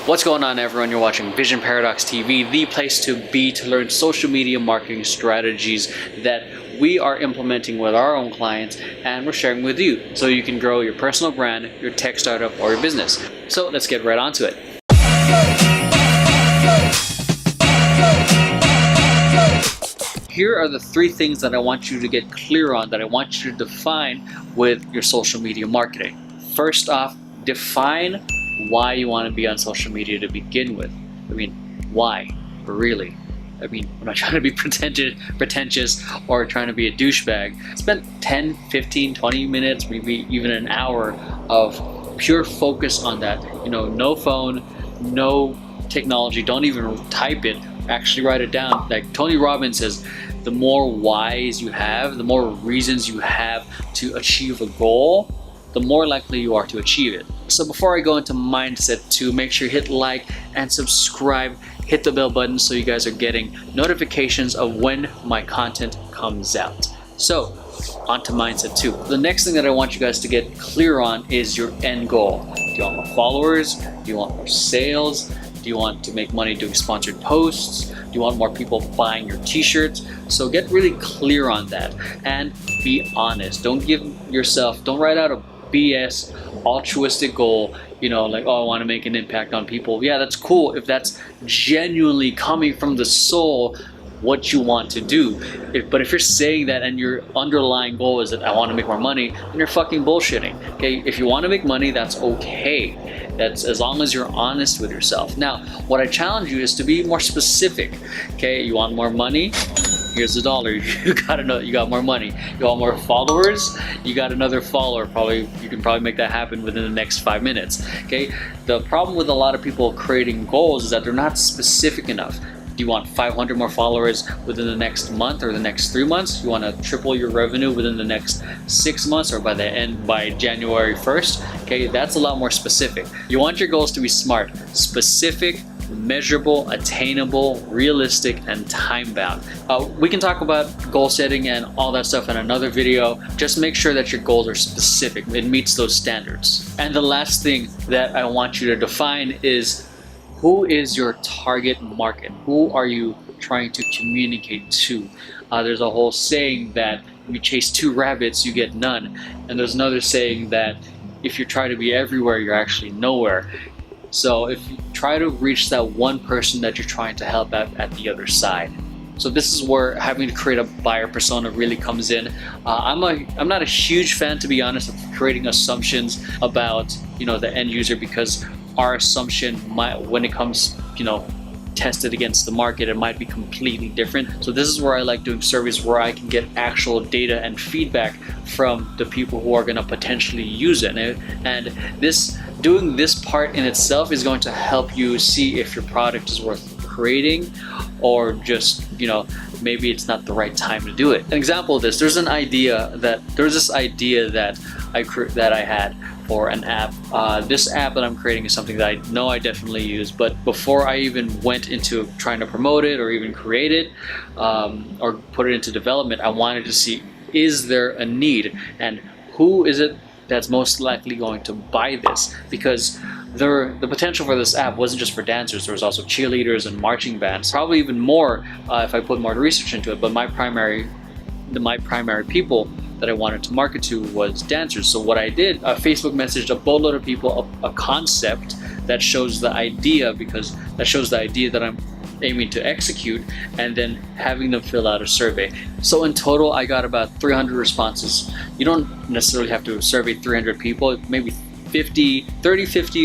What's going on, everyone? You're watching Vision Paradox TV, the place to be to learn social media marketing strategies that we are implementing with our own clients and we're sharing with you so you can grow your personal brand, your tech startup, or your business. So let's get right onto it. Here are the three things that I want you to get clear on, that I want you to define with your social media marketing. First off, define why you want to be on social media to begin with. I mean, why? Really? I mean, I'm not trying to be pretentious or trying to be a douchebag. Spend 10, 15, 20 minutes, maybe even an hour of pure focus on that. You know, no phone, no technology, don't even type it, actually write it down. Like Tony Robbins says, the more whys you have, the more reasons you have to achieve a goal, the more likely you are to achieve it. So before I go into mindset 2, make sure you hit like and subscribe, hit the bell button so you guys are getting notifications of when my content comes out. So on to mindset 2. The next thing that I want you guys to get clear on is your end goal. Do you want more followers? Do you want more sales? Do you want to make money doing sponsored posts? Do you want more people buying your t-shirts? So get really clear on that and be honest. Don't write out a BS altruistic goal, you know, like, oh, I want to make an impact on people. Yeah, that's cool if that's genuinely coming from the soul, what you want to do. But if you're saying that and your underlying goal is that I want to make more money, then you're fucking bullshitting. Okay, if you want to make money, that's okay. That's as long as you're honest with yourself. Now, what I challenge you is to be more specific. Okay, you want more money? Here's the dollar. You got more money. You want more followers? You got another follower. You can probably make that happen within the next 5 minutes. Okay. The problem with a lot of people creating goals is that they're not specific enough. Do you want 500 more followers within the next month or the next 3 months? You want to triple your revenue within the next 6 months or by January 1st? Okay, that's a lot more specific. You want your goals to be smart, specific, measurable, attainable, realistic, and time-bound. We can talk about goal setting and all that stuff in another video. Just make sure that your goals are specific. It meets those standards. And the last thing that I want you to define is, who is your target market? Who are you trying to communicate to? There's a whole saying that if you chase 2 rabbits, you get none. And there's another saying that if you try to be everywhere, you're actually nowhere. So if you try to reach that one person that you're trying to help at the other side. So this is where having to create a buyer persona really comes in. I'm not a huge fan, to be honest, of creating assumptions about, you know, the end user, because our assumption when it comes, you know, tested against the market, it might be completely different. So this is where I like doing surveys where I can get actual data and feedback from the people who are going to potentially use it. And doing this part in itself is going to help you see if your product is worth creating, or just, you know, maybe it's not the right time to do it. An example of this, there's this idea that I had for an app. This app that I'm creating is something that I know I definitely use, but before I even went into trying to promote it or even create it or put it into development, I wanted to see, is there a need and who is it that's most likely going to buy this? Because the potential for this app wasn't just for dancers. There was also cheerleaders and marching bands, probably even more if I put more research into it. But my primary people that I wanted to market to was dancers. So what I did, Facebook messaged a boatload of people a concept that shows the idea, because that shows the idea that I'm aiming to execute, and then having them fill out a survey. So in total, I got about 300 responses. You don't necessarily have to survey 300 people. Maybe 50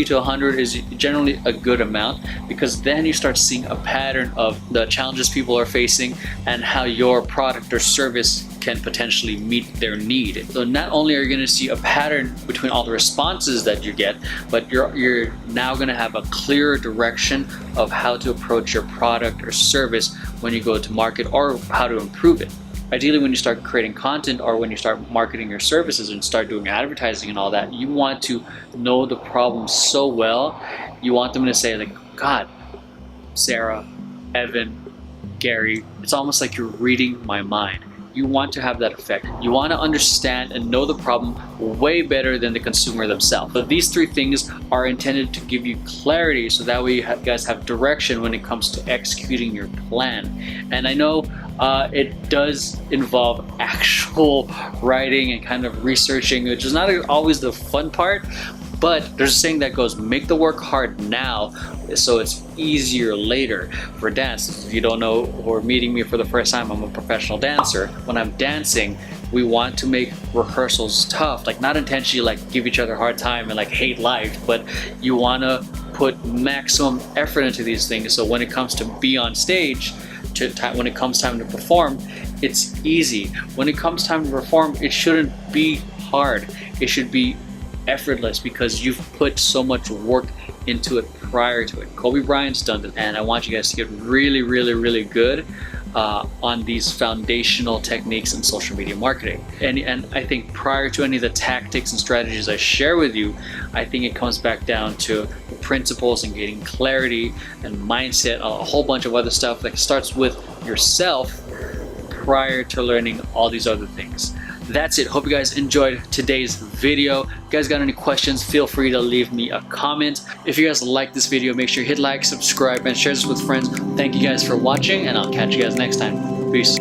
to 100 is generally a good amount, because then you start seeing a pattern of the challenges people are facing and how your product or service can potentially meet their need. So not only are you going to see a pattern between all the responses that you get, but you're now going to have a clearer direction of how to approach your product or service when you go to market, or how to improve it. Ideally, when you start creating content or when you start marketing your services and start doing advertising and all that, you want to know the problem so well. You want them to say, like, God, Sarah, Evan, Gary, it's almost like you're reading my mind. You want to have that effect. You want to understand and know the problem way better than the consumer themselves. So these three things are intended to give you clarity, so that way you guys have direction when it comes to executing your plan. And I know it does involve actual writing and kind of researching, which is not always the fun part, but there's a saying that goes, make the work hard now so it's easier later. For dance, if you don't know or meeting me for the first time, I'm a professional dancer. When I'm dancing, we want to make rehearsals tough, like not intentionally like give each other a hard time and like hate life, but you want to put maximum effort into these things, so when it comes to be on stage, when it comes time to perform, it's easy. When it comes time to perform, it shouldn't be hard. It should be effortless because you've put so much work into it prior to it. Kobe Bryant's done this, and I want you guys to get really, really, really good on these foundational techniques in social media marketing. And I think prior to any of the tactics and strategies I share with you, I think it comes back down to the principles and getting clarity and mindset, a whole bunch of other stuff that starts with yourself prior to learning all these other things. That's it. Hope you guys enjoyed today's video. If you guys got any questions, feel free to leave me a comment. If you guys like this video, make sure you hit like, subscribe, and share this with friends. Thank you guys for watching, and I'll catch you guys next time. Peace.